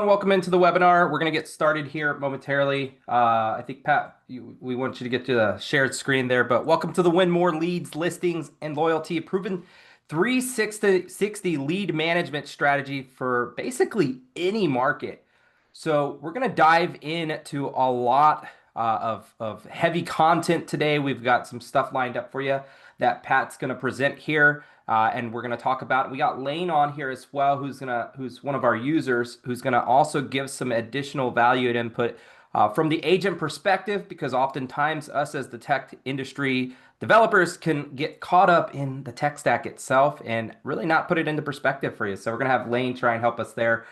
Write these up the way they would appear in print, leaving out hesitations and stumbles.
Welcome into the webinar. We're going to get started here momentarily. I think, Pat, we want you to get to the shared screen there, but welcome to the Win More Leads, Listings, and Loyalty, a proven 360 lead management strategy for basically any market. So we're going to dive into a lot of heavy content today. We've got some stuff lined up for you that Pat's going to present here. And we're going to talk about. We got Layne on here as well, who's one of our users, who's gonna also give some additional value and input from the agent perspective, because oftentimes us as the tech industry developers can get caught up in the tech stack itself and really not put it into perspective for you. So we're gonna have Layne try and help us there,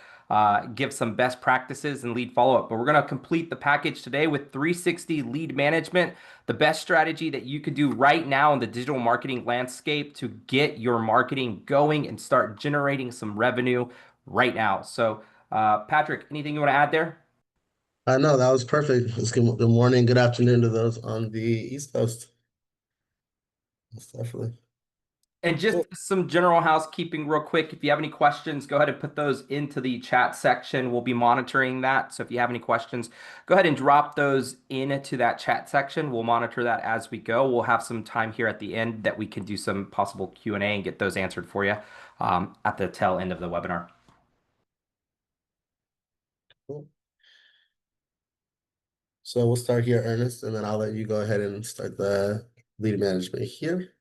give some best practices and lead follow-up. But we're going to complete the package today with 360 lead management, the best strategy that you could do right now in the digital marketing landscape to get your marketing going and start generating some revenue right now. So, Patrick, anything you want to add there? I know that was perfect. Good morning, good afternoon to those on the East Coast. Most definitely. And just Cool. some general housekeeping real quick. If you have any questions, go ahead and put those into the chat section. We'll be monitoring that. So if you have any questions, go ahead and drop those into that chat section. We'll monitor that as we go. We'll have some time here at the end that we can do some possible Q&A and get those answered for you at the tail end of the webinar. Cool. So we'll start here, Ernest, and then I'll let you go ahead and start the lead management here.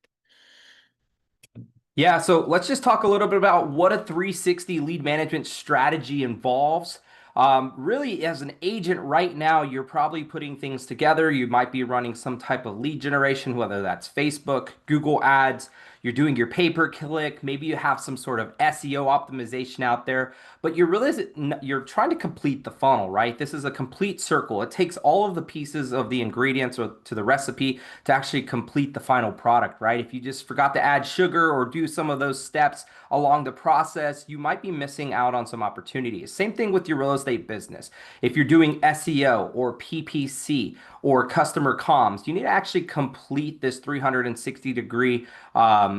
Yeah, so let's just talk a little bit about what a 360 lead management strategy involves. Really, as an agent right now, you're probably putting things together. You might be running some type of lead generation, whether that's Facebook, Google Ads, you're doing your pay-per-click, maybe you have some sort of SEO optimization out there, but you're trying to complete the funnel, right? This is a complete circle. It takes all of the pieces of the ingredients or to the recipe to actually complete the final product, right? If you just forgot to add sugar or do some of those steps along the process, you might be missing out on some opportunities. Same thing with your real estate business. If you're doing SEO or PPC or customer comms, you need to actually complete this 360-degree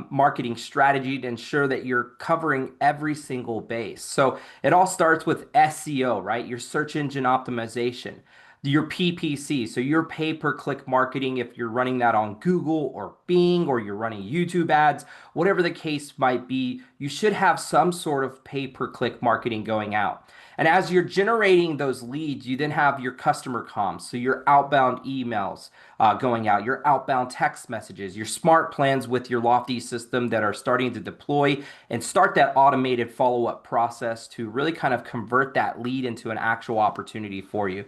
marketing strategy to ensure that you're covering every single base. So it all starts with SEO, right? Your search engine optimization, your PPC, so your pay-per-click marketing, if you're running that on Google or Bing or you're running YouTube ads, whatever the case might be, you should have some sort of pay-per-click marketing going out. And as you're generating those leads, you then have your customer comms, so your outbound emails going out, your outbound text messages, your smart plans with your Lofty system that are starting to deploy and start that automated follow-up process to really kind of convert that lead into an actual opportunity for you.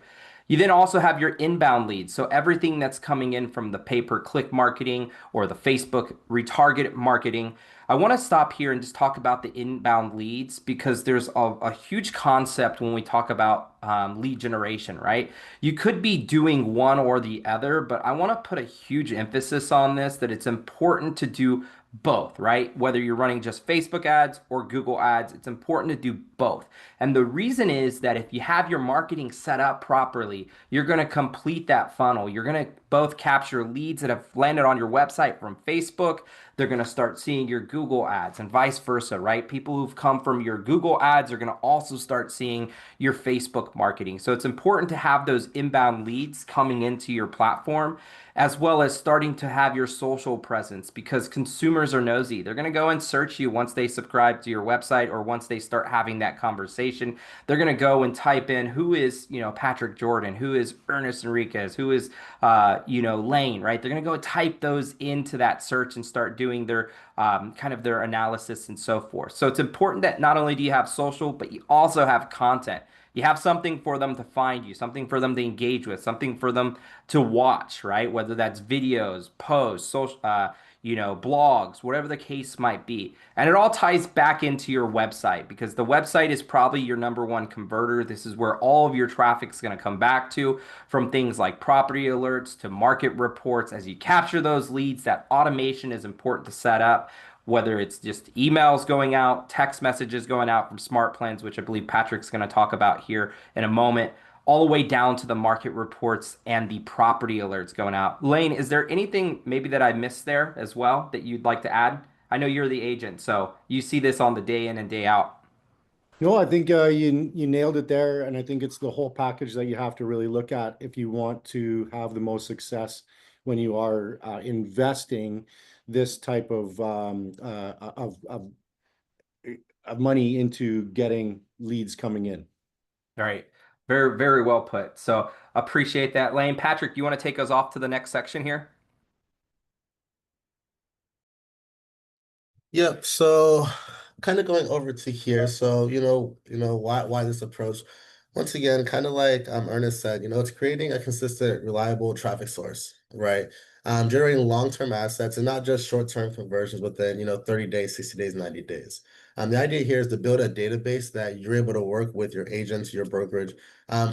You then also have your inbound leads. So everything that's coming in from the pay-per-click marketing or the Facebook retarget marketing. I want to stop here and just talk about the inbound leads because there's a huge concept when we talk about lead generation, right? You could be doing one or the other, but I want to put a huge emphasis on this that it's important to do both, right? Whether you're running just Facebook ads or Google ads, it's important to do both. And the reason is that if you have your marketing set up properly, you're going to complete that funnel. You're going to both capture leads that have landed on your website from Facebook. They're going to start seeing your Google ads and vice versa, right? People who've come from your Google ads are going to also start seeing your Facebook marketing. So it's important to have those inbound leads coming into your platform, as well as starting to have your social presence because consumers are nosy. They're going to go and search you once they subscribe to your website or once they start having that conversation. They're going to go and type in who is, Patrick Jordan, who is Ernest Enriquez, who is, Layne, right? They're going to go type those into that search and start doing their kind of their analysis and so forth. So it's important that not only do you have social, but you also have content. You have something for them to find you, something for them to engage with, something for them to watch, right? Whether that's videos, posts, social, blogs, whatever the case might be. And it all ties back into your website because the website is probably your number one converter. This is where all of your traffic is going to come back to, from things like property alerts to market reports. As you capture those leads, that automation is important to set up, whether it's just emails going out, text messages going out from smart plans, which I believe Patrick's going to talk about here in a moment, all the way down to the market reports and the property alerts going out. Layne, is there anything maybe that I missed there as well that you'd like to add? I know you're the agent, so you see this on the day in and day out. No, I think you nailed it there, and I think it's the whole package that you have to really look at if you want to have the most success when you are investing this type of money into getting leads coming in. All right. Very, very well put. So appreciate that, Lane. Patrick, you want to take us off to the next section here? Yep. So kind of going over to here. So, why this approach? Once again, kind of like Ernest said, it's creating a consistent, reliable traffic source, right? Generating long-term assets and not just short-term conversions within, 30 days, 60 days, 90 days. The idea here is to build a database that you're able to work with your agents, your brokerage,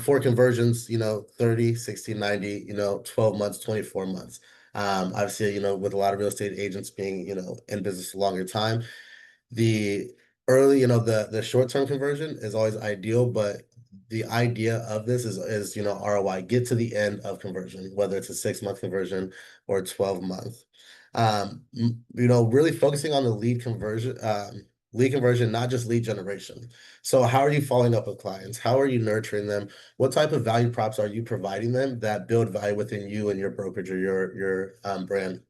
for conversions, 30, 60, 90, 12 months, 24 months. Obviously, with a lot of real estate agents being, in business a longer time, the early, the short-term conversion is always ideal, but the idea of this is, ROI, get to the end of conversion, whether it's a 6-month conversion or 12-month. Really focusing on the lead conversion, not just lead generation. So how are you following up with clients? How are you nurturing them? What type of value props are you providing them that build value within you and your brokerage or your brand?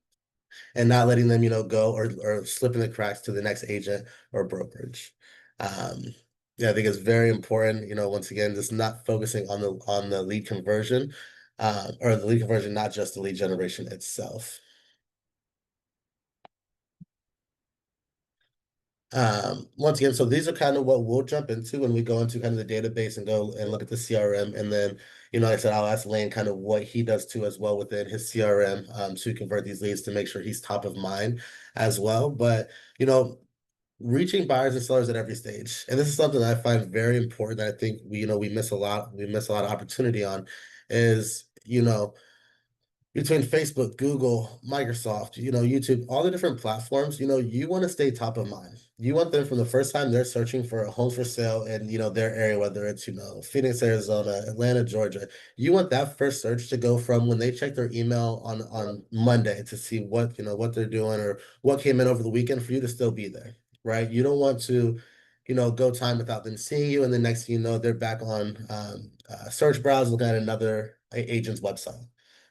And not letting them, go or slip in the cracks to the next agent or brokerage. Um, yeah, I think it's very important, once again, just not focusing on the lead conversion, or the lead conversion, not just the lead generation itself. Once again, so these are kind of what we'll jump into when we go into kind of the database and go and look at the CRM. And then, like I said, I'll ask Layne kind of what he does too as well within his CRM, to convert these leads to make sure he's top of mind as well. But, you know, reaching buyers and sellers at every stage. And this is something that I find very important that I think we miss a lot. We miss a lot of opportunity on is, between Facebook, Google, Microsoft, YouTube, all the different platforms, you want to stay top of mind. You want them from the first time they're searching for a home for sale in, their area, whether it's, Phoenix, Arizona, Atlanta, Georgia. You want that first search to go from when they check their email on Monday to see what they're doing or what came in over the weekend for you to still be there, right? You don't want to, go time without them seeing you, and the next thing you know, they're back on search browse looking at another agent's website,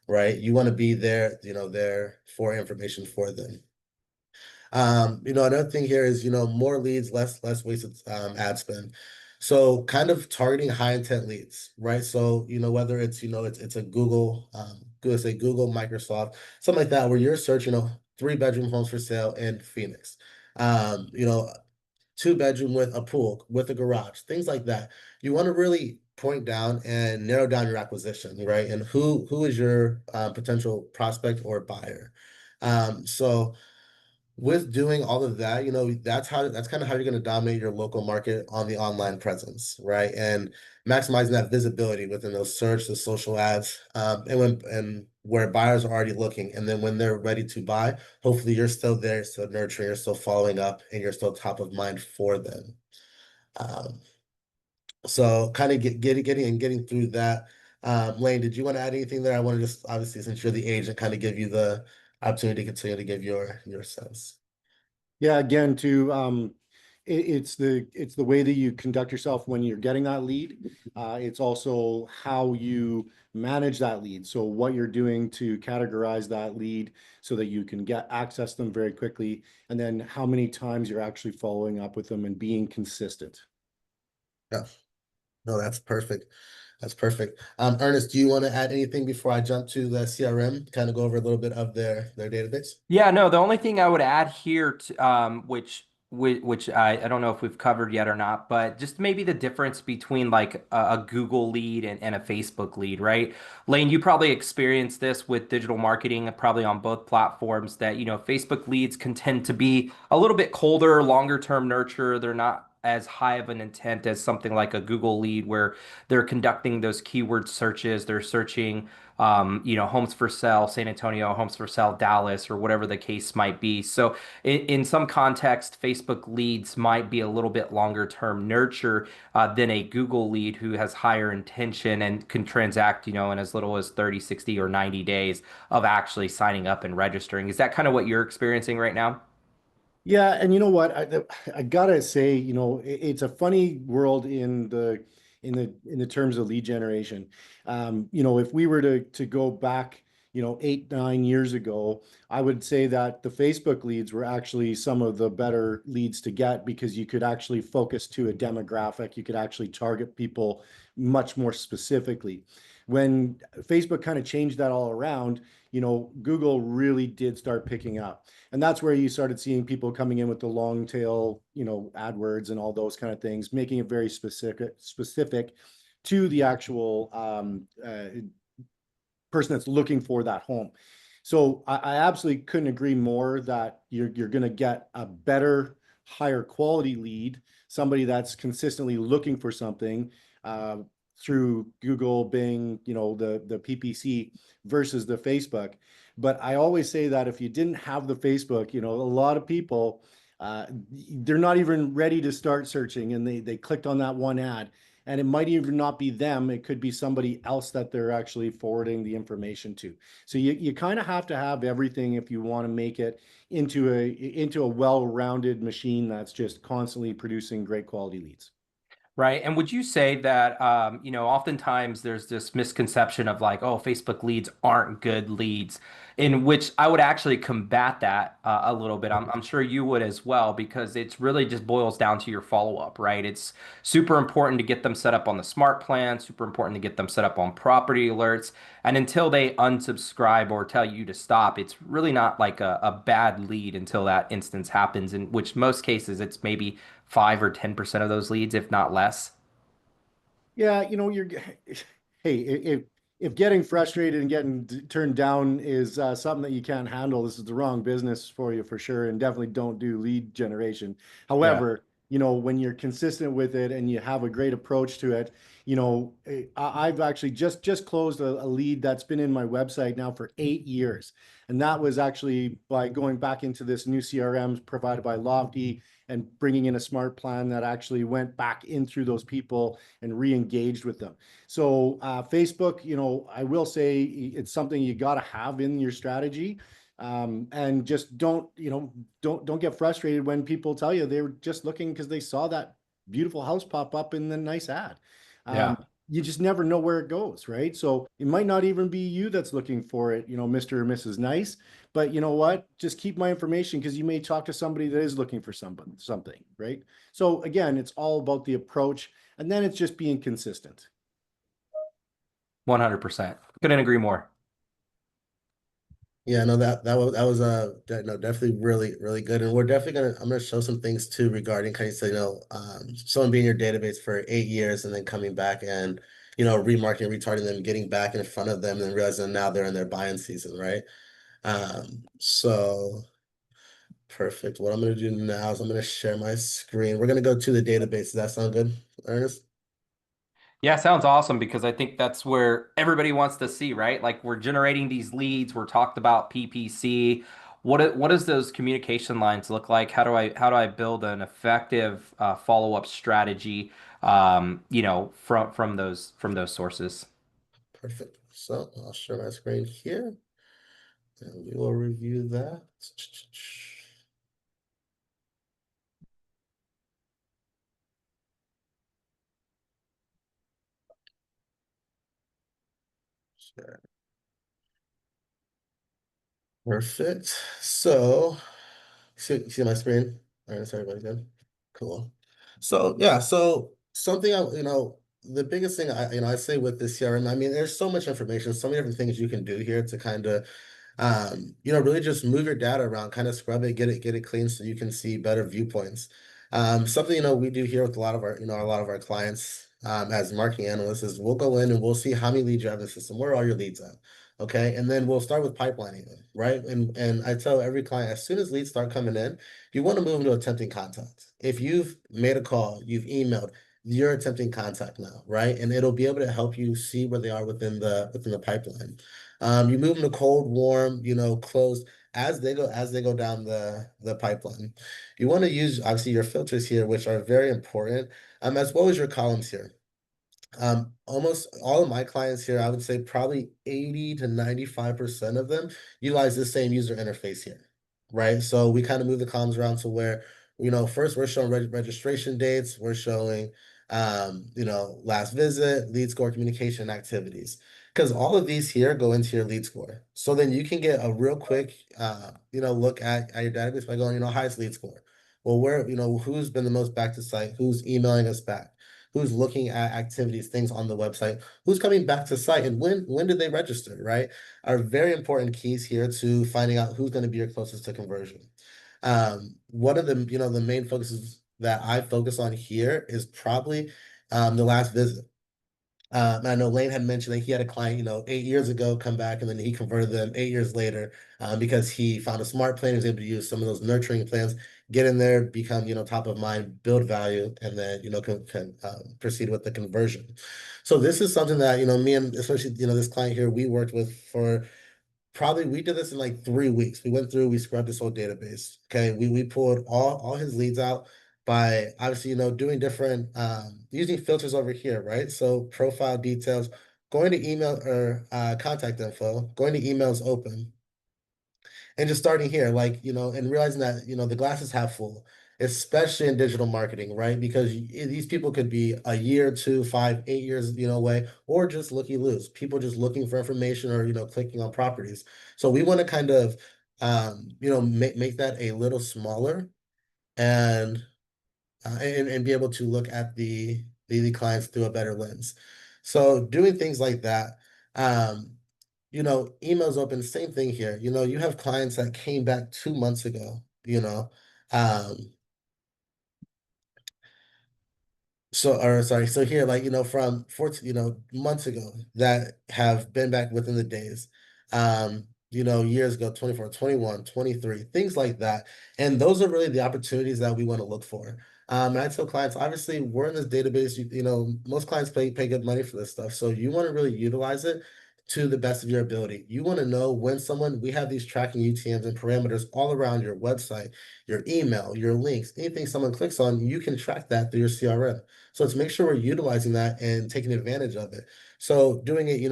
right? You want to be there, there for information for them. Another thing here is, more leads, less wasted ad spend. So kind of targeting high intent leads, right? So, whether it's, it's a Google, say Google, Microsoft, something like that, where you're searching, 3-bedroom homes for sale in Phoenix. Um, you know, 2-bedroom with a pool, with a garage, things like that. You want to really point down and narrow down your acquisition, right? And who is your potential prospect or buyer. So with doing all of that, that's kind of how you're going to dominate your local market on the online presence, right? And maximizing that visibility within those search, the social ads, and where buyers are already looking, and then when they're ready to buy, hopefully you're still there, still nurturing, you're still following up, and you're still top of mind for them. Um, so kind of getting through that. Layne, did you want to add anything there? I want to just obviously since you're the agent, kind of give you the opportunity to continue to give your sense. Yeah, again, it's the way that you conduct yourself when you're getting that lead. It's also how you manage that lead. So what you're doing to categorize that lead so that you can get access them very quickly, and then how many times you're actually following up with them and being consistent. Yeah. No, that's perfect. That's perfect. Ernest, do you want to add anything before I jump to the CRM? Kind of go over a little bit of their database? Yeah, no, the only thing I would add here, which I don't know if we've covered yet or not, but just maybe the difference between like a Google lead and a Facebook lead, right? Layne, you probably experienced this with digital marketing, probably on both platforms, that, Facebook leads can tend to be a little bit colder, longer term nurture. They're not as high of an intent as something like a Google lead where they're conducting those keyword searches. They're searching homes for sale, San Antonio, homes for sale, Dallas, or whatever the case might be. So in some context, Facebook leads might be a little bit longer term nurture than a Google lead who has higher intention and can transact, in as little as 30, 60, or 90 days of actually signing up and registering. Is that kind of what you're experiencing right now? Yeah, and you know what? I gotta say, it's a funny world in the terms of lead generation. If we were to go back, 8, 9 years ago, I would say that the Facebook leads were actually some of the better leads to get because you could actually focus to a demographic. You could actually target people much more specifically. When Facebook kind of changed that all around, Google really did start picking up. And that's where you started seeing people coming in with the long tail, AdWords and all those kind of things, making it very specific to the actual person that's looking for that home. So I absolutely couldn't agree more that you're going to get a better, higher quality lead, somebody that's consistently looking for something uh, through Google, Bing, the PPC versus the Facebook. But I always say that if you didn't have the Facebook, a lot of people they're not even ready to start searching, and they clicked on that one ad, and it might even not be them. It could be somebody else that they're actually forwarding the information to. So you kind of have to have everything if you want to make it into a well-rounded machine that's just constantly producing great quality leads. Right. And would you say that, oftentimes there's this misconception of like, oh, Facebook leads aren't good leads, in which I would actually combat that a little bit. I'm sure you would as well, because it's really just boils down to your follow-up, right? It's super important to get them set up on the smart plan, super important to get them set up on property alerts. And until they unsubscribe or tell you to stop, it's really not like a bad lead until that instance happens, in which most cases it's maybe 5 or 10% of those leads, if not less. Yeah, you're hey, if getting frustrated and getting turned down is something that you can't handle, this is the wrong business for you for sure, and definitely don't do lead generation. Yeah. However, when you're consistent with it and you have a great approach to it, I've actually just closed a lead that's been in my website now for 8 years, and that was actually by going back into this new CRM provided by Lofty and bringing in a smart plan that actually went back in through those people and re-engaged with them. So Facebook, I will say it's something you got to have in your strategy. And just don't get frustrated when people tell you they were just looking because they saw that beautiful house pop up in the nice ad. Yeah. You just never know where it goes, right? So it might not even be you that's looking for it, Mr. or Mrs. Nice. But you know what? Just keep my information because you may talk to somebody that is looking for something, right? So again, it's all about the approach, and then it's just being consistent. 100%. Couldn't agree more. Yeah, no, that was no, definitely really really good, and we're definitely gonna I'm gonna show some things too regarding kind of someone being in your database for 8 years and then coming back and remarketing, retargeting them, getting back in front of them, and then realizing now they're in their buying season, right? So perfect. What I'm gonna do now is I'm gonna share my screen. We're gonna go to the database. Does that sound good, Ernest? Yeah, sounds awesome, because I think that's where everybody wants to see, right? Like, we're generating these leads, we're talked about PPC. What does those communication lines look like? How do I build an effective follow-up strategy from those sources? Perfect. So I'll share my screen here, and we will review that. Sure. Perfect. So, see my screen? All right, sorry, everybody good? Cool. So yeah, so something the biggest thing I say with this CRM, I mean, there's so much information, so many different things you can do here to kind of really just move your data around, kind of scrub it, get it clean so you can see better viewpoints. Something we do here with a lot of our clients as marketing analysts is we'll go in and we'll see how many leads you have in the system, where are all your leads at? Okay, and then we'll start with pipelining them, right? And I tell every client as soon as leads start coming in, you want to move them to attempting contact. If you've made a call, you've emailed, you're attempting contact now, right? And it'll be able to help you see where they are within the pipeline. You move them to cold, warm, closed as they go down the pipeline. You want to use obviously your filters here, which are very important, as well as your columns here. Almost all of my clients here, I would say probably 80 to 95% of them utilize the same user interface here. right? So we kind of move the columns around to where, first we're showing registration dates, we're showing, last visit, lead score, communication activities, because all of these here go into your lead score. So then you can get a real quick, look at your database by going, highest lead score. Well, who's been the most back to site? Who's emailing us back? Who's looking at activities, things on the website? Who's coming back to site? And when did they register, right? Are very important keys here to finding out who's going to be your closest to conversion. One of the main focuses that I focus on here is probably the last visit. I know Layne had mentioned that he had a client, 8 years ago come back, and then he converted them 8 years later because he found a smart plan. He was able to use some of those nurturing plans, get in there, become, top of mind, build value, and then, can proceed with the conversion. So this is something that, me and especially, this client here, we worked with for probably we did this in like 3 weeks. We went through, we scrubbed this whole database. Okay. We pulled all his leads out by obviously, doing different using filters over here, right? So profile details, going to email or contact info, going to emails open, and just starting here, like, and realizing that, the glass is half full, especially in digital marketing, right? Because these people could be a year, 2, 5, 8 years, away, or just looky loose. People just looking for information or, clicking on properties. So we want to kind of, make that a little smaller and, and be able to look at the clients through a better lens. So doing things like that, emails open, same thing here. You have clients that came back 2 months ago, um, or sorry, so here, like, from 14, months ago that have been back within the days, years ago, 24, 21, 23, things like that. And those are really the opportunities that we want to look for. And I tell clients, obviously, we're in this database, most clients pay good money for this stuff. So you want to really utilize it to the best of your ability. You want to know when we have these tracking UTMs and parameters all around your website, your email, your links, anything someone clicks on, you can track that through your CRM. So let's make sure we're utilizing that and taking advantage of it. So doing it,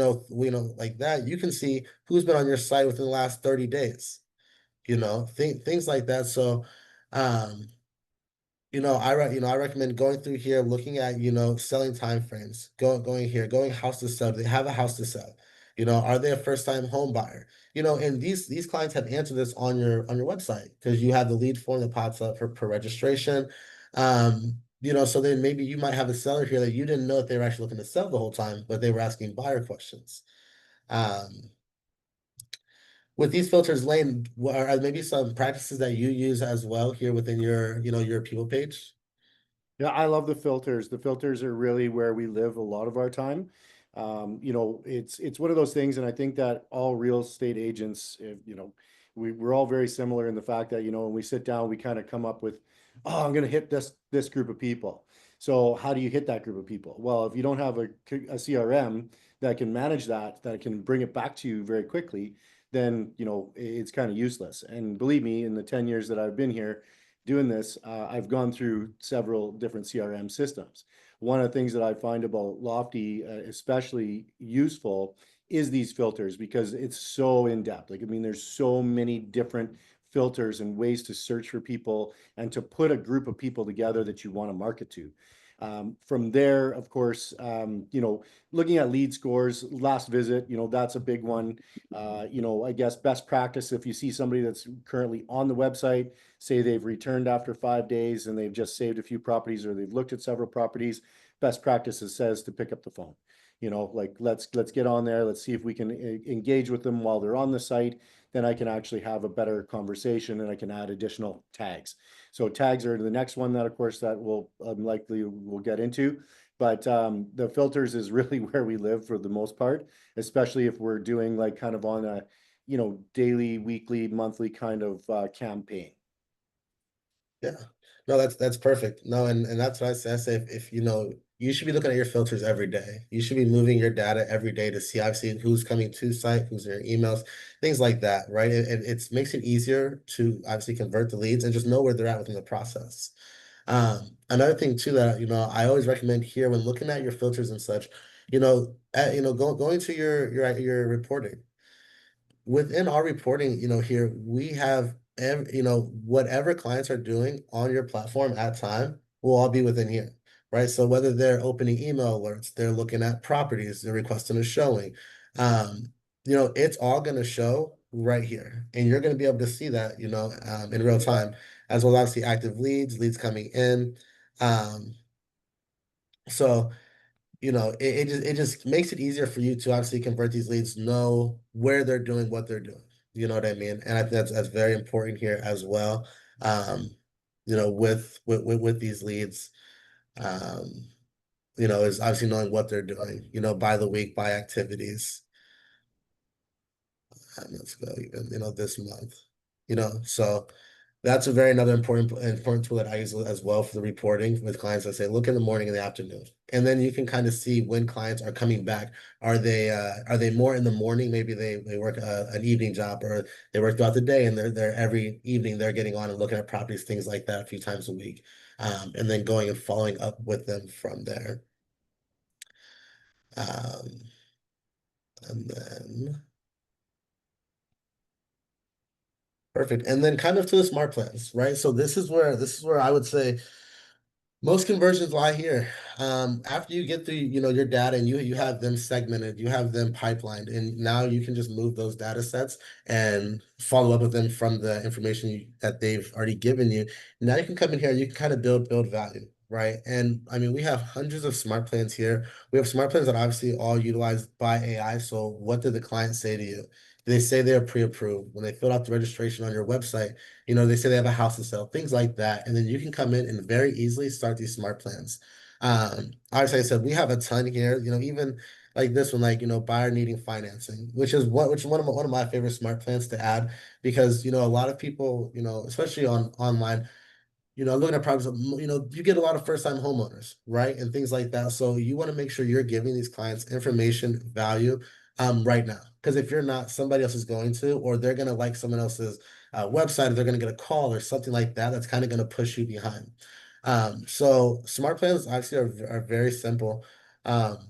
like that, you can see who's been on your site within the last 30 days, things like that. So, um, I recommend going through here, looking at, selling time frames, going here, going house to sell. They have a house to sell. Are they a first time home buyer? And these clients have answered this on your website because you have the lead form that pops up for per registration. So then maybe you might have a seller here that you didn't know that they were actually looking to sell the whole time, but they were asking buyer questions. Um, with these filters, Layne, what are maybe some practices that you use as well here within your people page? Yeah, I love the filters. The filters are really where we live a lot of our time. It's one of those things, and I think that all real estate agents, we're all very similar in the fact that, when we sit down, we kind of come up with, oh, I'm going to hit this group of people. So how do you hit that group of people? Well, if you don't have a CRM that can manage that can bring it back to you very quickly, then, it's kind of useless. And believe me, in the 10 years that I've been here, doing this, I've gone through several different CRM systems. One of the things that I find about Lofty, especially useful, is these filters because it's so in depth. Like, I mean, there's so many different filters and ways to search for people and to put a group of people together that you want to market to. From there, of course, looking at lead scores, last visit, that's a big one. I guess best practice if you see somebody that's currently on the website, say they've returned after 5 days and they've just saved a few properties or they've looked at several properties, best practices says to pick up the phone. Like let's get on there. Let's see if we can engage with them while they're on the site. Then I can actually have a better conversation and I can add additional tags. So tags are the next one that, of course, that we'll get into. But the filters is really where we live for the most part, especially if we're doing like kind of on a, daily, weekly, monthly kind of campaign. Yeah. No, that's perfect. No, and that's what I say. I say if you should be looking at your filters every day. You should be moving your data every day to see obviously who's coming to site, who's in your emails, things like that, right? It makes it easier to obviously convert the leads and just know where they're at within the process. Another thing too that I always recommend here when looking at your filters and such, going to your reporting. Within our reporting, here we have whatever clients are doing on your platform at time will all be within here, right? So whether they're opening email alerts, they're looking at properties, they're requesting a showing, um, it's all going to show right here, and you're going to be able to see that, in real time, as well as obviously active leads coming in. Um, so it just makes it easier for you to obviously convert these leads, know where they're doing what they're doing. You know what I mean? And I think that's very important here as well. Um, with these leads, um, is obviously knowing what they're doing, by the week, by activities. Let's go even, this month. So that's a very another important tool that I use as well for the reporting with clients. I say, look in the morning and the afternoon. And then you can kind of see when clients are coming back. Are they more in the morning? Maybe they work an evening job, or they work throughout the day, and they're every evening they're getting on and looking at properties, things like that a few times a week. And then going and following up with them from there. Um, and then Perfect. And then kind of to the smart plans, right? So this is where I would say most conversions lie here. After you get through, your data, and you have them segmented, you have them pipelined, and now you can just move those data sets and follow up with them from the information that they've already given you. Now you can come in here and you can kind of build value, right? And I mean, we have hundreds of smart plans here. We have smart plans that obviously all utilized by AI. So what did the client say to you? They say they're pre-approved when they filled out the registration on your website. They say they have a house to sell, things like that. And then you can come in and very easily start these smart plans. Obviously, I said we have a ton here, even like this one, like, buyer needing financing, which is one of my favorite smart plans to add, because, a lot of people, especially on online, looking at properties, you get a lot of first-time homeowners, right? And things like that. So you want to make sure you're giving these clients information, value, right now. Because if you're not, somebody else is going to, or they're going to like someone else's website, or they're going to get a call or something like that, that's kind of going to push you behind. So smart plans actually are very simple. Um,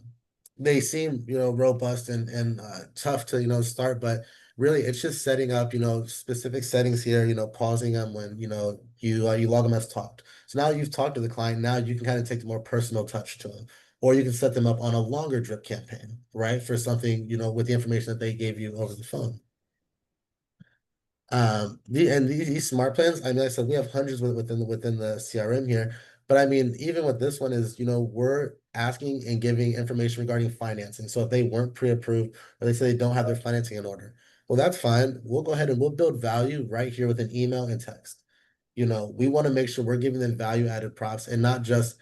they seem, robust and tough to, start, but really, it's just setting up, specific settings here, pausing them when, you log them as talked. So now you've talked to the client, now you can kind of take the more personal touch to them. Or you can set them up on a longer drip campaign, right? For something, with the information that they gave you over the phone. These smart plans, I mean, like I said, we have hundreds within the CRM here. But I mean, even with this one is, we're asking and giving information regarding financing. So if they weren't pre-approved, or they say they don't have their financing in order, well, that's fine. We'll go ahead and we'll build value right here with an email and text. We want to make sure we're giving them value added props, and not just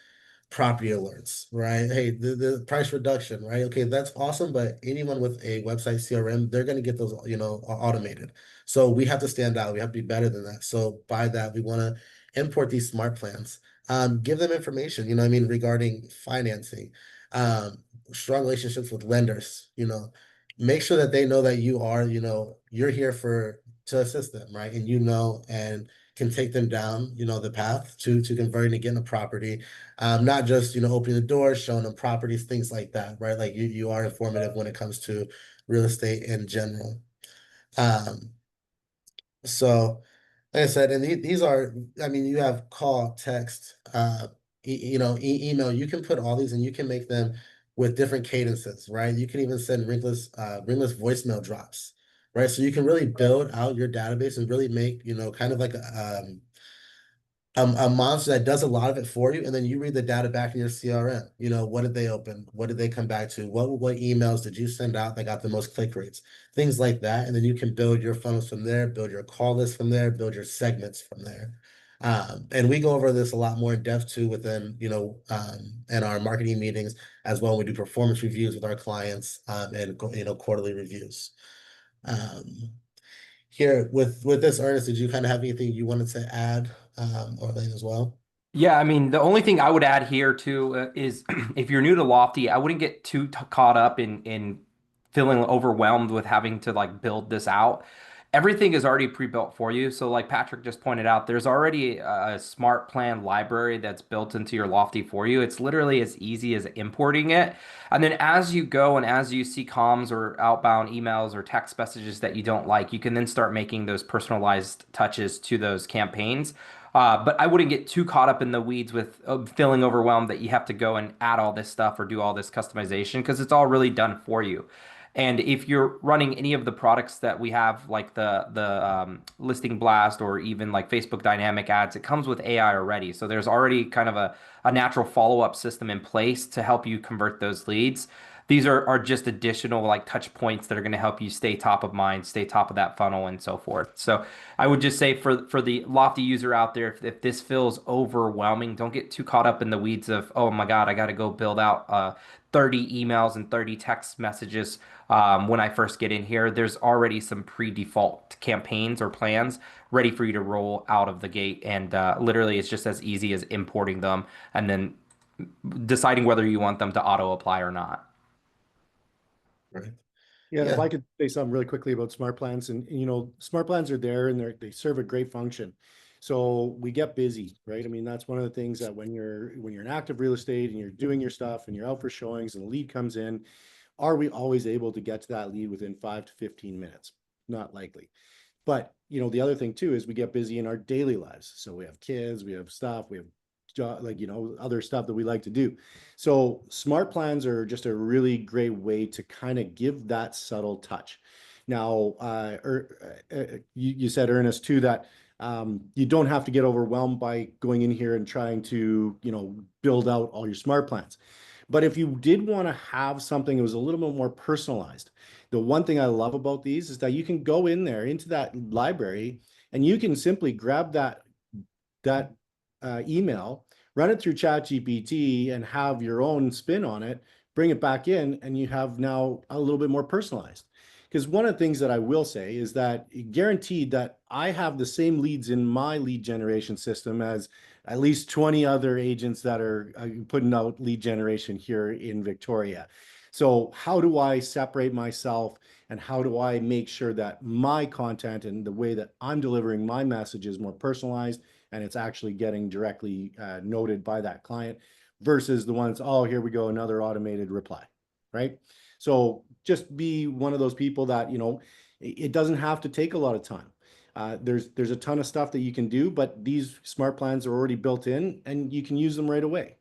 property alerts, right? Hey, the price reduction, right? Okay, that's awesome, but anyone with a website CRM, they're going to get those, automated. So we have to stand out. We have to be better than that. So by that, we want to import these smart plans. Give them information, what I mean, regarding financing, strong relationships with lenders, make sure that they know that you're here to assist them, right? And can take them down, the path to converting to getting a property. Not just, opening the doors, showing them properties, things like that, right? Like you are informative when it comes to real estate in general. Um, so like I said, and these are, I mean, you have call, text, email. You can put all these, and you can make them with different cadences, right? You can even send ringless voicemail drops, right? So you can really build out your database and really make, kind of like a monster that does a lot of it for you, and then you read the data back in your CRM. What did they open? What did they come back to? What emails did you send out that got the most click rates? Things like that, and then you can build your funnels from there, build your call list from there, build your segments from there. And we go over this a lot more in depth too within, in our marketing meetings as well. We do performance reviews with our clients, and quarterly reviews. Um, Here with this, Ernest, did you kind of have anything you wanted to add, or Layne as well? Yeah, I mean, the only thing I would add here too is if you're new to Lofty, I wouldn't get too caught up in feeling overwhelmed with having to like build this out. everything is already pre-built for you. So like Patrick just pointed out, there's already a smart plan library that's built into your Lofty for you. It's literally as easy as importing it. And then as you go and as you see comms or outbound emails or text messages that you don't like, you can then start making those personalized touches to those campaigns. But I wouldn't get too caught up in the weeds with feeling overwhelmed that you have to go and add all this stuff or do all this customization because it's all really done for you. And if you're running any of the products that we have, like the listing blast or even like Facebook dynamic ads, it comes with AI already. So there's already kind of a natural follow-up system in place to help you convert those leads. These are just additional like touch points that are going to help you stay top of mind, stay top of that funnel, and so forth. So I would just say for the Lofty user out there, if this feels overwhelming, don't get too caught up in the weeds of, oh my God, I got to go build out 30 emails and 30 text messages when I first get in here. There's already some pre-default campaigns or plans ready for you to roll out of the gate. And literally, it's just as easy as importing them and then deciding whether you want them to auto apply or not. Right. Yeah, and if Yeah. I could say something really quickly about smart plans, and you know, smart plans are there and they serve a great function. So we get busy, right? I mean, that's one of the things that when you're in active real estate and you're doing your stuff and you're out for showings and the lead comes in, are we always able to get to that lead within 5 to 15 minutes? Not likely. But you know, the other thing too is we get busy in our daily lives. So we have kids, we have stuff, we have like you know other stuff that we like to do. So smart plans are just a really great way to kind of give that subtle touch. Now, you said Ernest too that you don't have to get overwhelmed by going in here and trying to you know build out all your smart plans. But if you did want to have something that was a little bit more personalized, the one thing I love about these is that you can go in there into that library and you can simply grab that email, run it through ChatGPT and have your own spin on it, bring it back in, and you have now a little bit more personalized. Because one of the things that I will say is that guaranteed that I have the same leads in my lead generation system as at least 20 other agents that are putting out lead generation here in Victoria. So how do I separate myself and how do I make sure that my content and the way that I'm delivering my message is more personalized and it's actually getting directly noted by that client versus the ones, oh, here we go, another automated reply, right? So just be one of those people that, you know, it doesn't have to take a lot of time. There's a ton of stuff that you can do, but these smart plans are already built in and you can use them right away.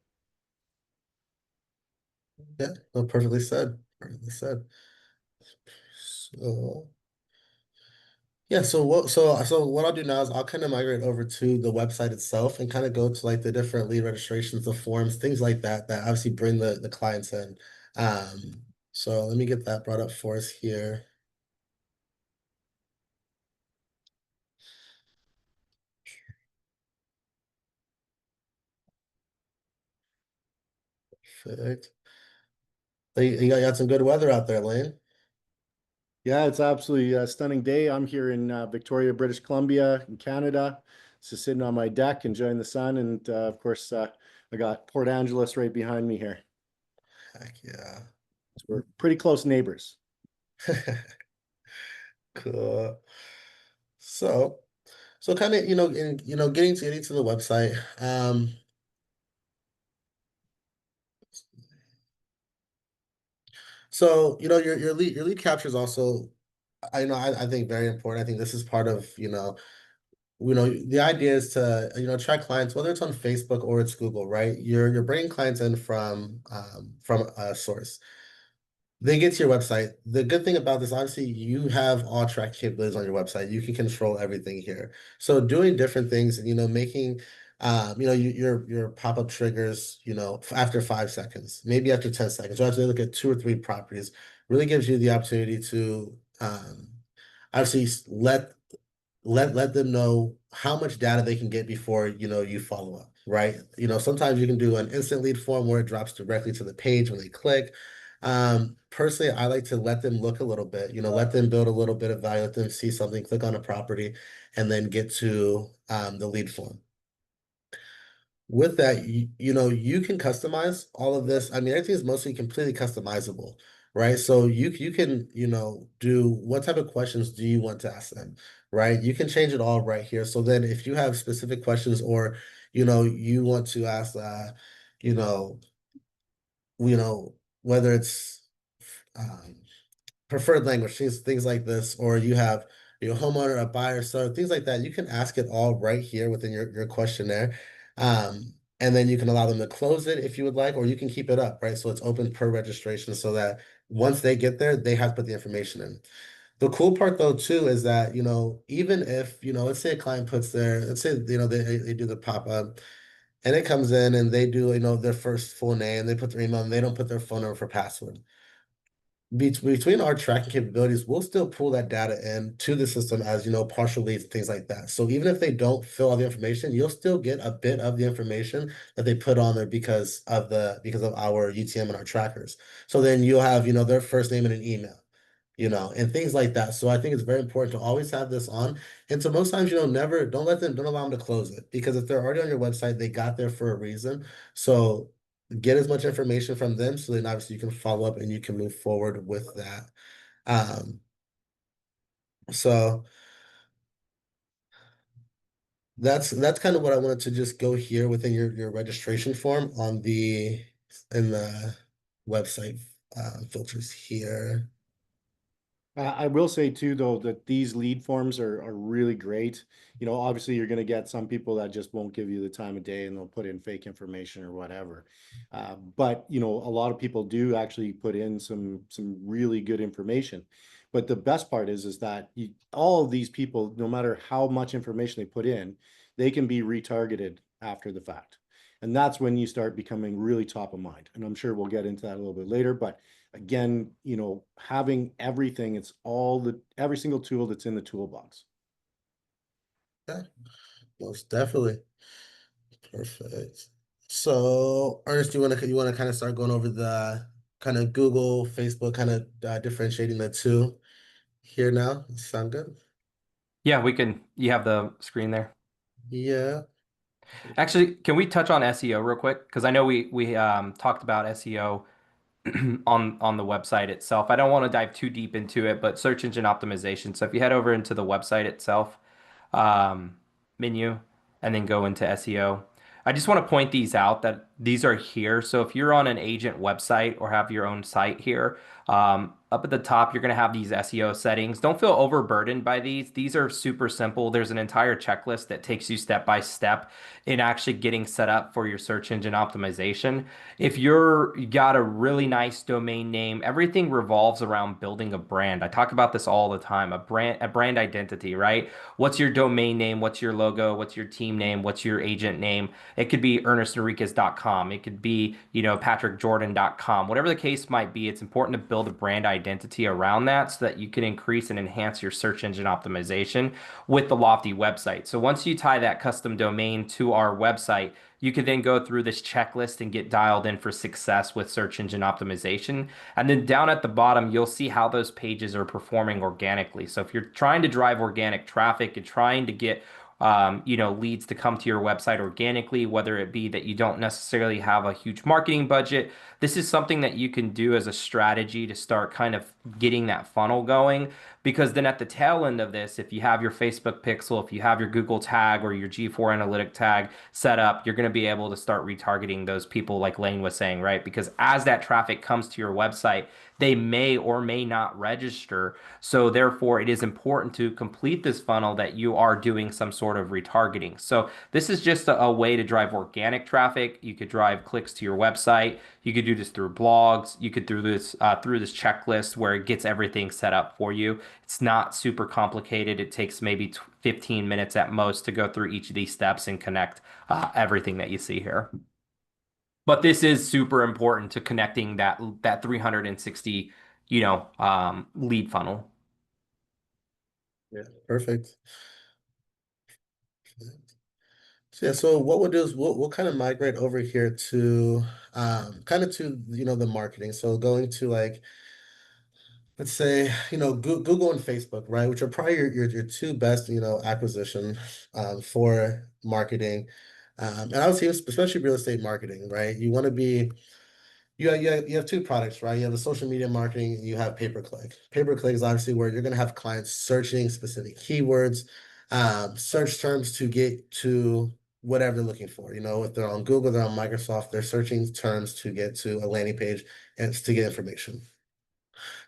Yeah. No, perfectly said. Perfectly said. So yeah, so what I'll do now is I'll kind of migrate over to the website itself and kind of go to like the different lead registrations, the forms, things like that, that obviously bring the clients in. So let me get that brought up for us here. Perfect. You got some good weather out there, Layne. Yeah, it's absolutely a stunning day. I'm here in Victoria, British Columbia, in Canada. Just sitting on my deck, enjoying the sun, and of course, I got Port Angeles right behind me here. Heck yeah. So we're pretty close neighbors. Cool. So, so kind of, getting to the website. So, your lead capture is also, I think very important. I think this is part of, the idea is to, attract clients, whether it's on Facebook or it's Google, right? You're bringing clients in from a source. They get to your website. The good thing about this, obviously, you have all track capabilities on your website. You can control everything here. So doing different things and making your pop-up triggers, after 5 seconds, maybe after 10 seconds, or after they look at 2 or 3 properties, really gives you the opportunity to obviously let them know how much data they can get before you follow up, right? Sometimes you can do an instant lead form where it drops directly to the page when they click. Personally, I like to let them look a little bit, let them build a little bit of value, let them see something, click on a property, and then get to the lead form. With that, you can customize all of this. I mean, everything is mostly completely customizable, right? So you can, do what type of questions do you want to ask them, right? You can change it all right here. So then if you have specific questions or, you want to ask, you know, whether it's um, preferred language, things like this, or you have your homeowner, a buyer, seller, things like that. You can ask it all right here within your questionnaire. And then you can allow them to close it if you would like, or you can keep it up, right? So it's open per registration so that once they get there, they have to put the information in. The cool part though too is that, even if, let's say a client puts let's say, they do the pop-up and it comes in and they do, their first full name, they put their email and they don't put their phone number for password between our tracking capabilities, we'll still pull that data in to the system as, partial leads, things like that. So even if they don't fill all the information, you'll still get a bit of the information that they put on there because of our UTM and our trackers. So then you'll have, their first name and an email, and things like that. So I think it's very important to always have this on. And so most times, never don't allow them to close it because if they're already on your website, they got there for a reason. So get as much information from them so then obviously you can follow up and you can move forward with that. Um, so that's kind of what I wanted to just go here within your registration form in the website filters here. I will say too, though, that these lead forms are really great. Obviously you're going to get some people that just won't give you the time of day and they'll put in fake information or whatever. But a lot of people do actually put in some really good information. But the best part is that all of these people, no matter how much information they put in, they can be retargeted after the fact. And that's when you start becoming really top of mind. And I'm sure we'll get into that a little bit later, but again, having everything, it's every single tool that's in the toolbox. Yeah, most definitely. Perfect. So, Ernest, you want to kind of start going over the kind of Google, Facebook, kind of differentiating the two here now? Sound good? Yeah, we can. You have the screen there. Yeah. Actually, can we touch on SEO real quick? Because I know we talked about SEO on the website itself. I don't want to dive too deep into it, but search engine optimization. So if you head over into the website itself, um, menu, and then go into SEO. I just want to point these out that these are here. So if you're on an agent website or have your own site here, up at the top, you're going to have these SEO settings. Don't feel overburdened by these. These are super simple. There's an entire checklist that takes you step by step in actually getting set up for your search engine optimization. If you got a really nice domain name, everything revolves around building a brand. I talk about this all the time, a brand identity, right? What's your domain name? What's your logo? What's your team name? What's your agent name? It could be ErnestEnriquez.com. It could be, PatrickJordan.com. Whatever the case might be, it's important to build a brand identity around that so that you can increase and enhance your search engine optimization with the Lofty website. So once you tie that custom domain to our website, you can then go through this checklist and get dialed in for success with search engine optimization. And then down at the bottom, you'll see how those pages are performing organically. So if you're trying to drive organic traffic and trying to get leads to come to your website organically, whether it be that you don't necessarily have a huge marketing budget. This is something that you can do as a strategy to start kind of getting that funnel going. Because then at the tail end of this, if you have your Facebook pixel, if you have your Google tag or your G4 analytic tag set up, you're going to be able to start retargeting those people like Layne was saying, right? Because as that traffic comes to your website, they may or may not register. So therefore, it is important to complete this funnel that you are doing some sort of retargeting. So this is just a way to drive organic traffic. You could drive clicks to your website. You could do this through blogs. You could do this through this checklist where it gets everything set up for you. It's not super complicated. It takes maybe 15 minutes at most to go through each of these steps and connect everything that you see here. But this is super important to connecting that 360, lead funnel. Yeah. Perfect. So yeah, so what we'll do is we'll kind of migrate over here to kind of to the marketing. So going to like let's say Google and Facebook, right, which are probably your two best acquisition for marketing. And I would say especially real estate marketing, right? You want to be you have two products, right? You have the social media marketing and you have pay-per-click. Pay-per-click is obviously where you're going to have clients searching specific keywords, search terms to get to whatever they're looking for. You know, if they're on Google, they're on Microsoft, they're searching terms to get to a landing page and to get information.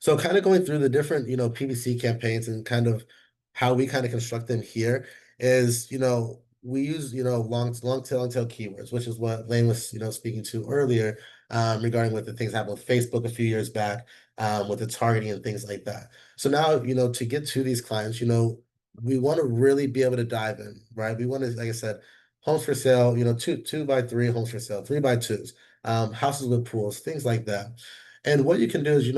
So kind of going through the different, PPC campaigns and kind of how we kind of construct them here is, we use, long tail keywords, which is what Layne was, speaking to earlier, regarding what the things happened with Facebook a few years back, with the targeting and things like that. So now, to get to these clients, we want to really be able to dive in, right? We want to, like I said, homes for sale, two by three homes for sale, three by twos, houses with pools, things like that. And what you can do is,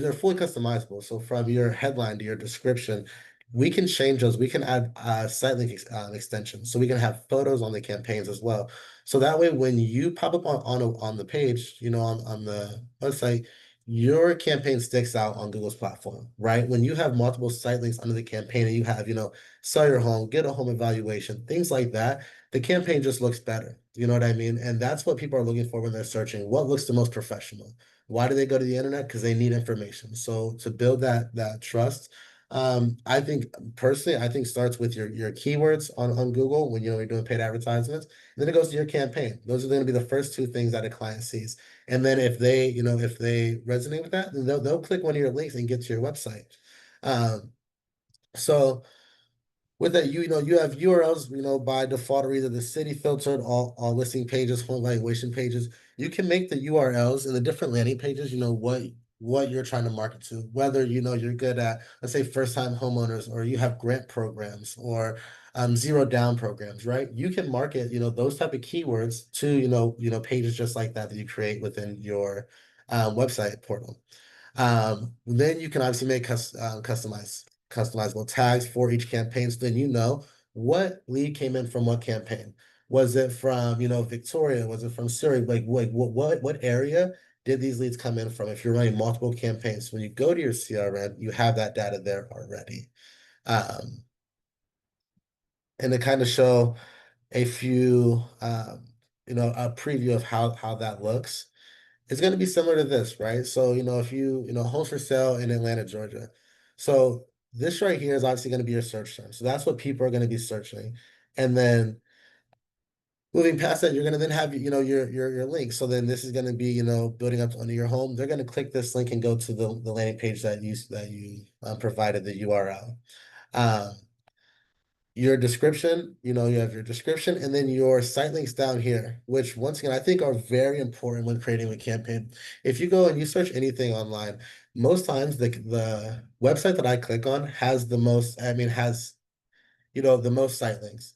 they're fully customizable. So from your headline to your description, we can change those. We can add site link extensions. So we can have photos on the campaigns as well. So that way, when you pop up on the page, on the website, your campaign sticks out on Google's platform, right? When you have multiple site links under the campaign and you have, sell your home, get a home evaluation, things like that, the campaign just looks better. You know what I mean? And that's what people are looking for when they're searching. What looks the most professional? Why do they go to the internet? Because they need information. So to build that trust, I think personally, I think starts with your keywords on Google when you're doing paid advertisements. And then it goes to your campaign. Those are going to be the first two things that a client sees. And then if they resonate with that, then they'll click one of your links and get to your website. Um, so with that, you have URLs, by default are either the city filtered, all listing pages, home valuation pages. You can make the URLs and the different landing pages, what you're trying to market to, whether you're good at, let's say, first-time homeowners, or you have grant programs or zero down programs, right? You can market, those type of keywords to, pages just like that you create within your website portal. Then you can obviously make customizable tags for each campaign. So then what lead came in from what campaign. Was it from, Victoria? Was it from Surrey? Like what area did these leads come in from? If you're running multiple campaigns, when you go to your CRM, you have that data there already. Um, and to kind of show a few, a preview of how that looks. It's going to be similar to this, right? So, if homes for sale in Atlanta, Georgia. So this right here is obviously going to be your search term. So that's what people are going to be searching. And then moving past that, you're going to then have, your link. So then this is going to be, building up under your home. They're going to click this link and go to the landing page that you provided the URL. Um, your description, you have your description and then your site links down here, which once again, I think are very important when creating a campaign. If you go and you search anything online, most times the website that I click on has the most, the most site links,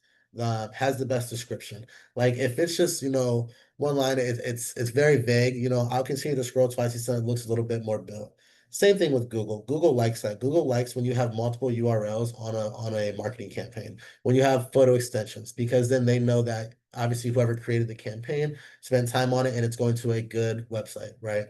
has the best description. Like if it's just, one line, it's very vague, I'll continue to scroll twice until it looks a little bit more built. Same thing with Google. Google likes that. Google likes when you have multiple URLs on a marketing campaign, when you have photo extensions, because then they know that obviously whoever created the campaign spent time on it and it's going to a good website, right?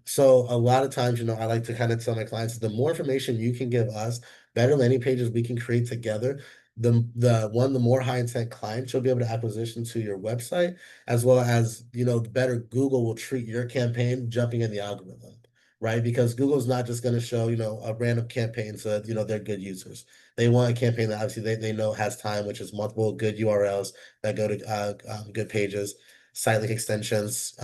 So a lot of times, I like to kind of tell my clients, the more information you can give us, better landing pages we can create together, the more high intent clients you'll be able to acquisition to your website, as well as, the better Google will treat your campaign jumping in the algorithm, right? Because Google's not just going to show, a random campaign so that, they're good users. They want a campaign that obviously they know has time, which is multiple good URLs that go to good pages, site link extensions,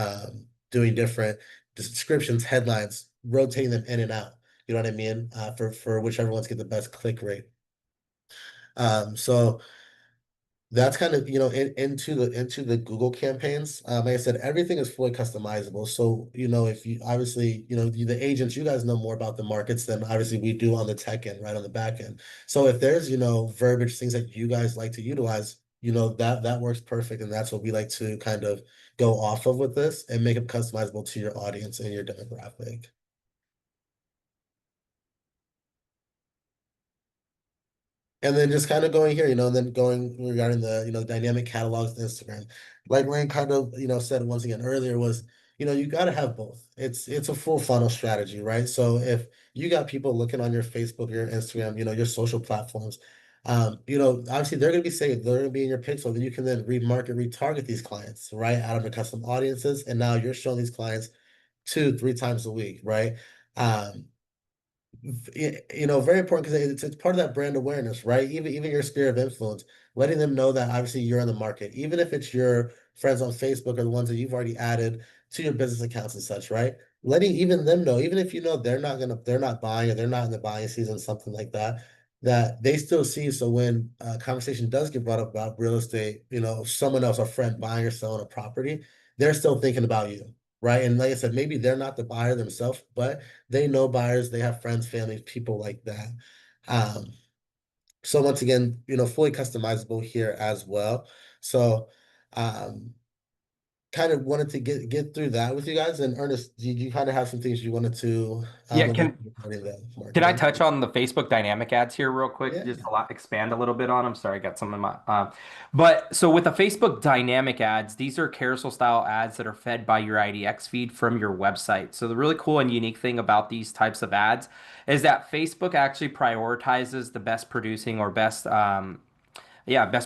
doing different descriptions, headlines, rotating them in and out. You know what I mean? For whichever ones get the best click rate. So that's kind of, into the Google campaigns. Like I said, everything is fully customizable. So, if you obviously, the agents, you guys know more about the markets than obviously we do on the tech end, right on the back end. So if there's, verbiage, things that you guys like to utilize, that works perfect. And that's what we like to kind of go off of with this and make it customizable to your audience and your demographic. And then just kind of going here, and then going regarding the, dynamic catalogs in Instagram. Like Layne kind of, said once again earlier was, you got to have both. It's a full funnel strategy, right? So if you got people looking on your Facebook, your Instagram, your social platforms, Obviously they're going to be saved. They're going to be in your pixel. Then you can then remarket, retarget these clients, right? Out of the custom audiences. And now you're showing these clients 2, 3 times a week, right? Um, very important because it's part of that brand awareness, right? Even your sphere of influence, letting them know that obviously you're in the market, even if it's your friends on Facebook or the ones that you've already added to your business accounts and such, right? Letting even them know, even if they're not buying or they're not in the buying season, something like that, that they still see. So when a conversation does get brought up about real estate, someone else, a friend buying or selling a property, they're still thinking about you. Right. And like I said, maybe they're not the buyer themselves, but they know buyers, they have friends, family, people like that. Um, so once again, fully customizable here as well. So um, kind of wanted to get through that with you guys. And Ernest, did you kind of have some things you wanted to Yeah, allude to regarding the can I marketing? touch on the Facebook dynamic ads here real quick? Yeah. Just expand a little bit on them. Sorry, I got some in my. But so with the Facebook dynamic ads, these are carousel style ads that are fed by your IDX feed from your website. So the really cool and unique thing about these types of ads is that Facebook actually prioritizes the best producing or best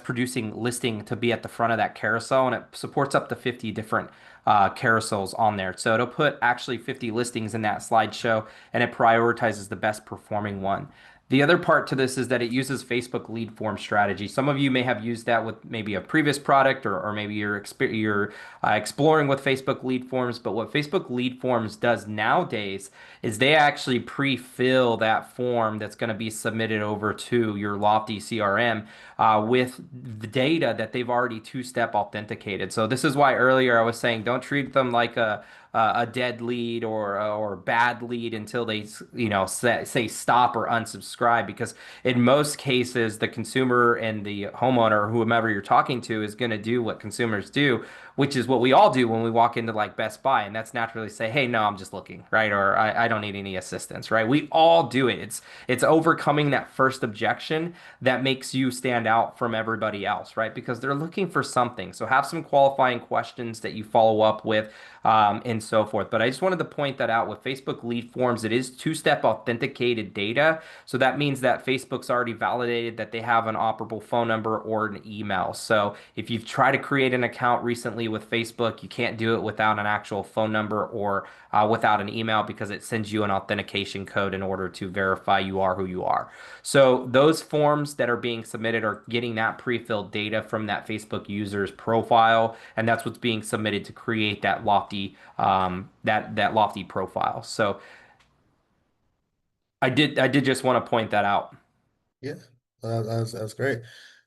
producing listing to be at the front of that carousel, and it supports up to 50 different carousels on there. So it'll put actually 50 listings in that slideshow, and it prioritizes the best performing one. The other part to this is that it uses Facebook lead form strategy. Some of you may have used that with maybe a previous product, or maybe you're exploring with Facebook lead forms. But what Facebook lead forms does nowadays is they actually pre-fill that form that's going to be submitted over to your Lofty CRM with the data that they've already two-step authenticated. So this is why earlier I was saying don't treat them like a dead lead or bad lead until they say stop or unsubscribe, because in most cases the consumer and the homeowner or whomever you're talking to is going to do what consumers do, which is what we all do when we walk into like Best Buy, and that's naturally say, hey, no, I'm just looking, right? Or I don't need any assistance, right? We all do it. It's overcoming that first objection that makes you stand out from everybody else, right? Because they're looking for something. So have some qualifying questions that you follow up with, and so forth. But I just wanted to point that out with Facebook lead forms. It is two-step authenticated data. So that means that Facebook's already validated that they have an operable phone number or an email. So if you've tried to create an account recently with Facebook, you can't do it without an actual phone number or without an email, because it sends you an authentication code in order to verify you are who you are. So those forms that are being submitted are getting that pre-filled data from that Facebook user's profile, and that's what's being submitted to create that lofty that lofty profile. So I did just want to point that out. Yeah. That's great.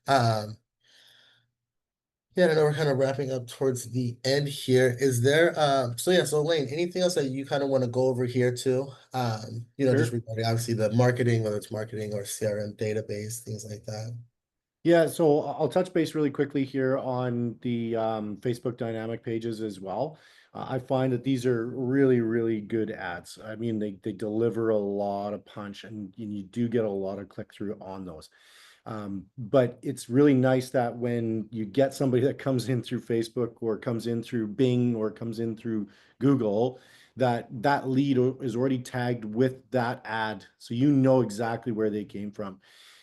Um, Yeah, I know we're kind of wrapping up towards the end here. Is there so Layne, anything else that you kind of want to go over here too? Just Sure. regarding obviously the marketing, whether it's marketing or CRM database, things like that. Yeah, so I'll touch base really quickly here on the Facebook dynamic pages as well. I find that these are really, really good ads. I mean, they deliver a lot of punch, and you do get a lot of click through on those. But it's really nice that when you get somebody that comes in through Facebook or comes in through Bing or comes in through Google, that lead is already tagged with that ad, so you know exactly where they came from.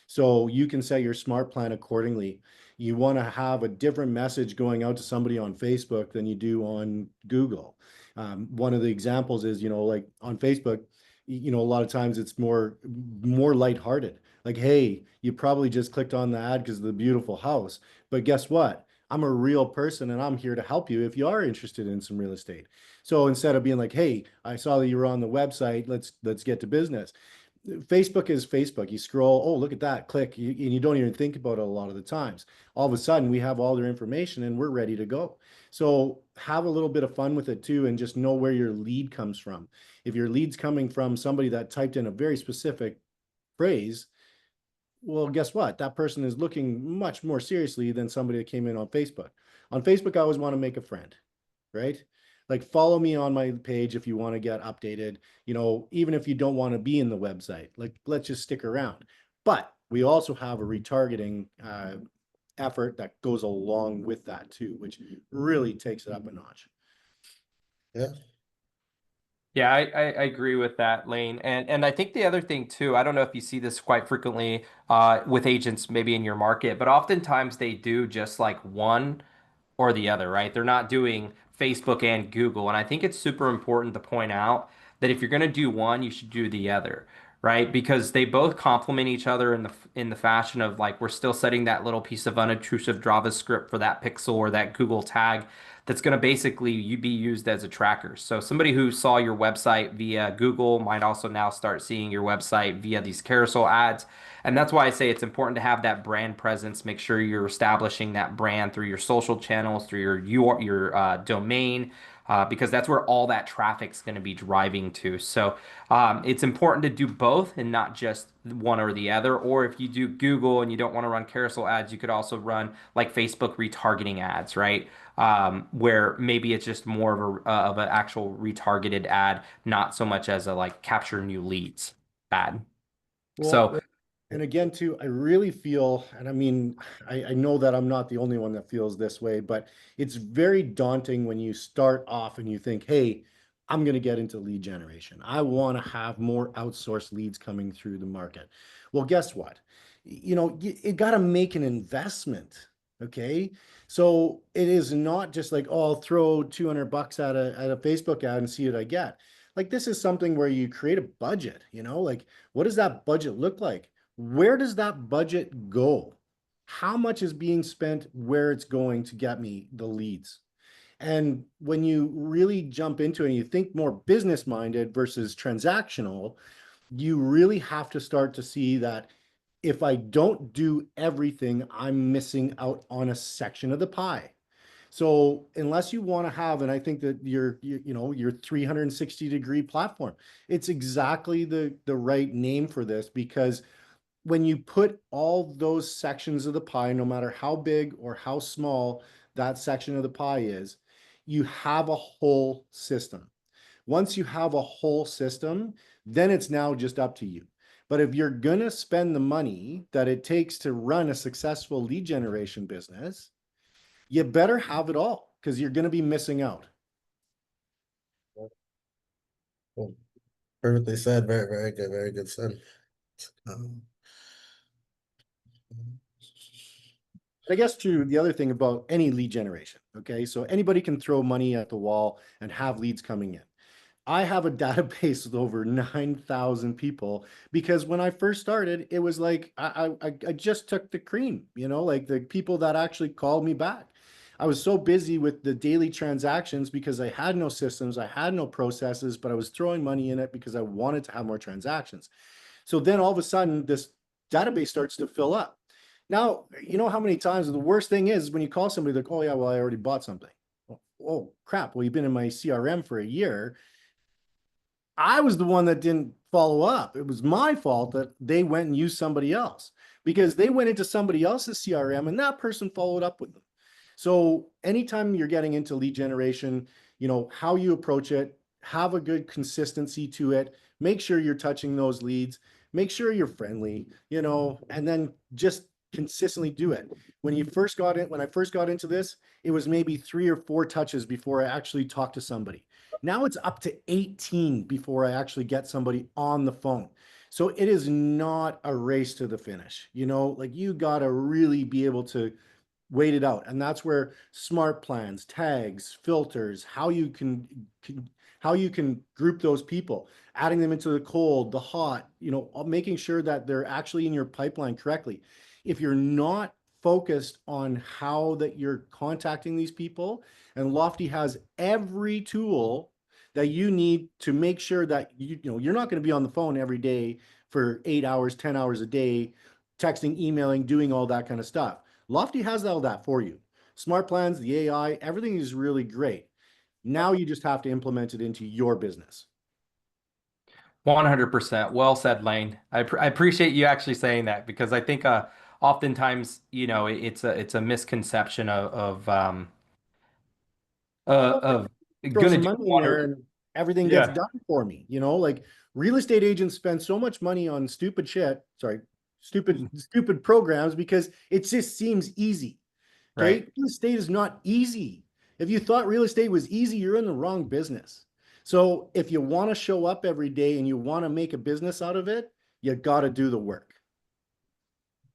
So you can set your smart plan accordingly. You want to have a different message going out to somebody on Facebook than you do on Google. One of the examples is, like on Facebook, a lot of times it's more lighthearted. Like, hey, you probably just clicked on the ad because of the beautiful house, but guess what? I'm a real person and I'm here to help you if you are interested in some real estate. So instead of being like, hey, I saw that you were on the website, let's get to business. Facebook is Facebook. You scroll, oh, look at that, click, and you don't even think about it a lot of the times. All of a sudden, we have all their information and we're ready to go. So have a little bit of fun with it too, and just know where your lead comes from. If your lead's coming from somebody that typed in a very specific phrase, well, guess what? That person is looking much more seriously than somebody that came in on Facebook. On Facebook, I always want to make a friend, right? Like follow me on my page if you want to get updated, even if you don't want to be in the website, like let's just stick around. But we also have a retargeting effort that goes along with that too, which really takes it up a notch. Yeah. Yeah, I agree with that, Lane. And I think the other thing too, I don't know if you see this quite frequently with agents maybe in your market, but oftentimes they do just like one or the other, right? They're not doing Facebook and Google. And I think it's super important to point out that if you're going to do one, you should do the other, right? Because they both complement each other in the fashion of like we're still setting that little piece of unobtrusive JavaScript for that pixel or that Google tag that's going to basically be used as a tracker. So somebody who saw your website via Google might also now start seeing your website via these carousel ads. And that's why I say it's important to have that brand presence. Make sure you're establishing that brand through your social channels, through your domain, because that's where all that traffic's going to be driving to. So it's important to do both and not just one or the other. Or if you do Google and you don't want to run carousel ads, you could also run like Facebook retargeting ads, right? Where maybe it's just more of an actual retargeted ad, not so much as a like capture new leads ad. Well, So and again, too, I really feel, and I mean, I know that I'm not the only one that feels this way, but it's very daunting when you start off and you think, hey, I'm going to get into lead generation. I want to have more outsourced leads coming through the market. Well, guess what? You got to make an investment. Okay. So it is not just like, oh, I'll throw 200 bucks at a Facebook ad and see what I get. Like this is something where you create a budget, like what does that budget look like? Where does that budget go? How much is being spent where it's going to get me the leads? And when you really jump into it and you think more business minded versus transactional, you really have to start to see that if I don't do everything, I'm missing out on a section of the pie. So unless you want to have, and I think that your 360-degree platform, it's exactly the right name for this because when you put all those sections of the pie, no matter how big or how small that section of the pie is, you have a whole system. Once you have a whole system, then it's now just up to you. But if you're going to spend the money that it takes to run a successful lead generation business, you better have it all because you're going to be missing out. Well, perfectly said. Very, very good said. Um, I guess too, the other thing about any lead generation, okay, so anybody can throw money at the wall and have leads coming in. I have a database with over 9,000 people because when I first started, it was like I just took the cream, like the people that actually called me back. I was so busy with the daily transactions because I had no systems, I had no processes, but I was throwing money in it because I wanted to have more transactions. So then all of a sudden, this database starts to fill up. Now, you know how many times the worst thing is when you call somebody like, oh, yeah, well, I already bought something. Oh, crap. Well, you've been in my CRM for a year. I was the one that didn't follow up. It was my fault that they went and used somebody else because they went into somebody else's CRM and that person followed up with them. So anytime you're getting into lead generation, how you approach it, have a good consistency to it, make sure you're touching those leads, make sure you're friendly, and then just consistently do it. When I first got into this, it was maybe 3 or 4 touches before I actually talked to somebody. Now it's up to 18 before I actually get somebody on the phone. So it is not a race to the finish. Like you got to really be able to wait it out. And that's where smart plans, tags, filters, how you can group those people, adding them into the cold, the hot, making sure that they're actually in your pipeline correctly. If you're not focused on how that you're contacting these people, and Lofty has every tool that you need to make sure that you're not going to be on the phone every day for 8 hours, 10 hours a day, texting, emailing, doing all that kind of stuff. Lofty has all that for you. Smart plans, the AI, everything is really great. Now you just have to implement it into your business. 100%. Well said, Lane. I appreciate you actually saying that because I think oftentimes, it's a misconception of Throw gonna some do money in one there or and everything gets yeah, done for me. Like real estate agents spend so much money on stupid shit. Sorry, stupid programs because it just seems easy. Okay. right. Real estate is not easy. If you thought real estate was easy, you're in the wrong business. So if you want to show up every day and you want to make a business out of it, you got to do the work.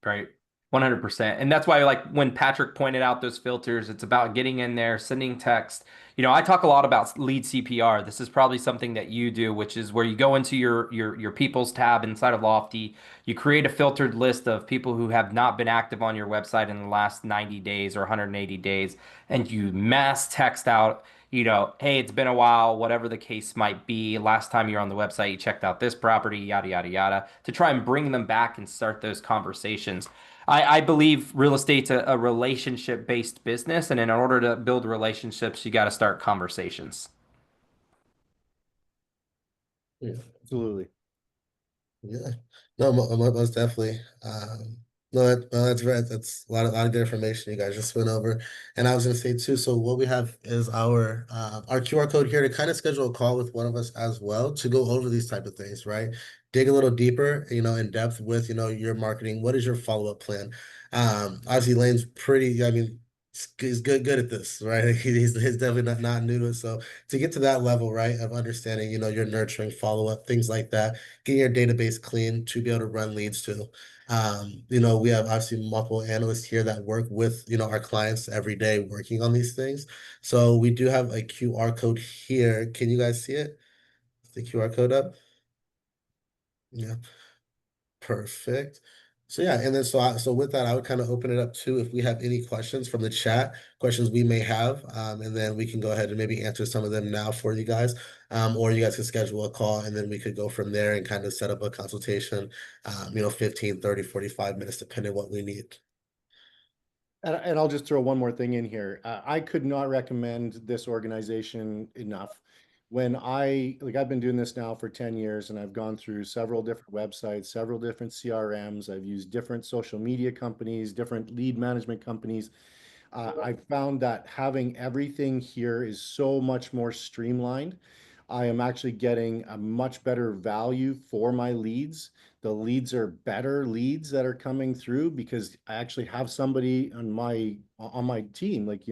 Right. 100%. And that's why, like, when Patrick pointed out those filters, it's about getting in there, sending text. I talk a lot about lead CPR. This is probably something that you do, which is where you go into your people's tab inside of Lofty. You create a filtered list of people who have not been active on your website in the last 90 days or 180 days, and you mass text out, hey, it's been a while, whatever the case might be. Last time you're on the website, you checked out this property, yada, yada, yada, to try and bring them back and start those conversations. I believe real estate's a relationship-based business, and in order to build relationships, you got to start conversations. Yeah. Absolutely. Yeah, no, most definitely. No, no, that's right. That's a lot of good information you guys just went over. And I was gonna say too. So what we have is our QR code here to kind of schedule a call with one of us as well to go over these type of things, right? Dig a little deeper, in depth with your marketing. What is your follow-up plan? Obviously, Lane's pretty. I mean, he's good at this, right? He's definitely not new to it. So to get to that level, right, of understanding, your nurturing follow-up, things like that, getting your database clean to be able to run leads to. We have obviously multiple analysts here that work with, our clients every day working on these things. So we do have a QR code here. Can you guys see it? The QR code up? Yeah. Perfect. So yeah, and then so with that, I would kind of open it up too if we have any questions from the chat, questions we may have, and then we can go ahead and maybe answer some of them now for you guys, or you guys can schedule a call and then we could go from there and kind of set up a consultation, 15, 30, 45 minutes, depending on what we need. And I'll just throw one more thing in here. I could not recommend this organization enough. I've been doing this now for 10 years and I've gone through several different websites, several different CRMs. I've used different social media companies, different lead management companies. I found that having everything here is so much more streamlined. I am actually getting a much better value for my leads. The leads are better leads that are coming through because I actually have somebody on my team. Like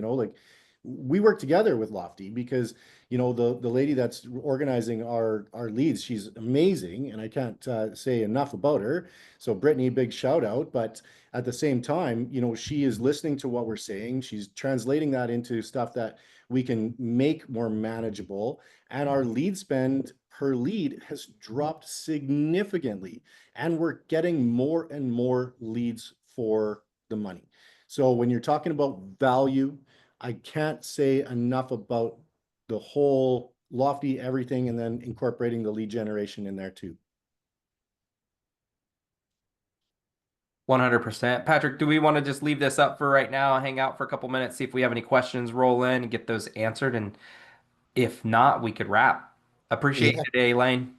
we work together with Lofty because the lady that's organizing our leads, she's amazing, and I can't say enough about her. So Brittany, big shout out. But at the same time, she is listening to what we're saying. She's translating that into stuff that we can make more manageable. And our lead spend per lead has dropped significantly. And we're getting more and more leads for the money. So when you're talking about value, I can't say enough about the whole Lofty everything and then incorporating the lead generation in there too. 100%. Patrick, do we want to just leave this up for right now, hang out for a couple minutes, see if we have any questions, roll in and get those answered? And if not, we could wrap. Appreciate Yeah. it today, Layne.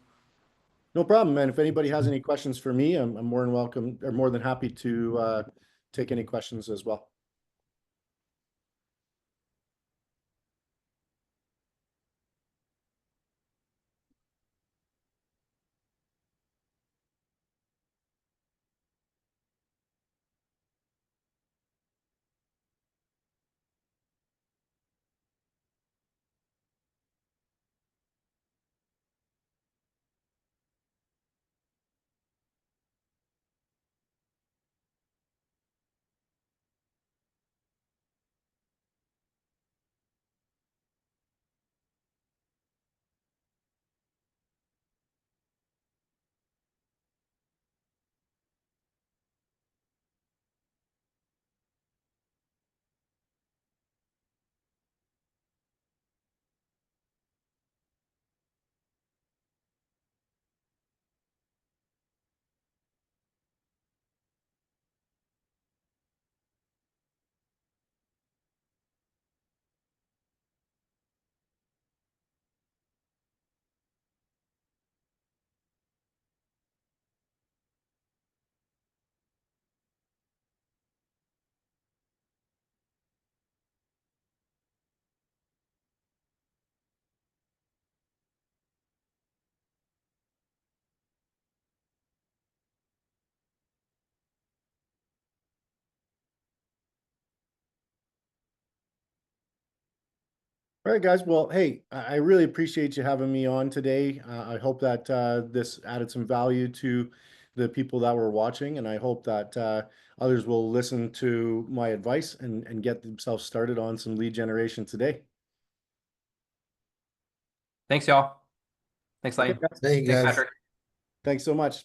No problem, man. If anybody has any questions for me, I'm more than welcome or more than happy to take any questions as well. All right, guys. Well, hey, I really appreciate you having me on today. I hope that this added some value to the people that were watching, and I hope that others will listen to my advice and get themselves started on some lead generation today. Thanks, y'all. Thanks, Okay, Layne. guys. Thank you Thanks, guys. Patrick. Thanks so much.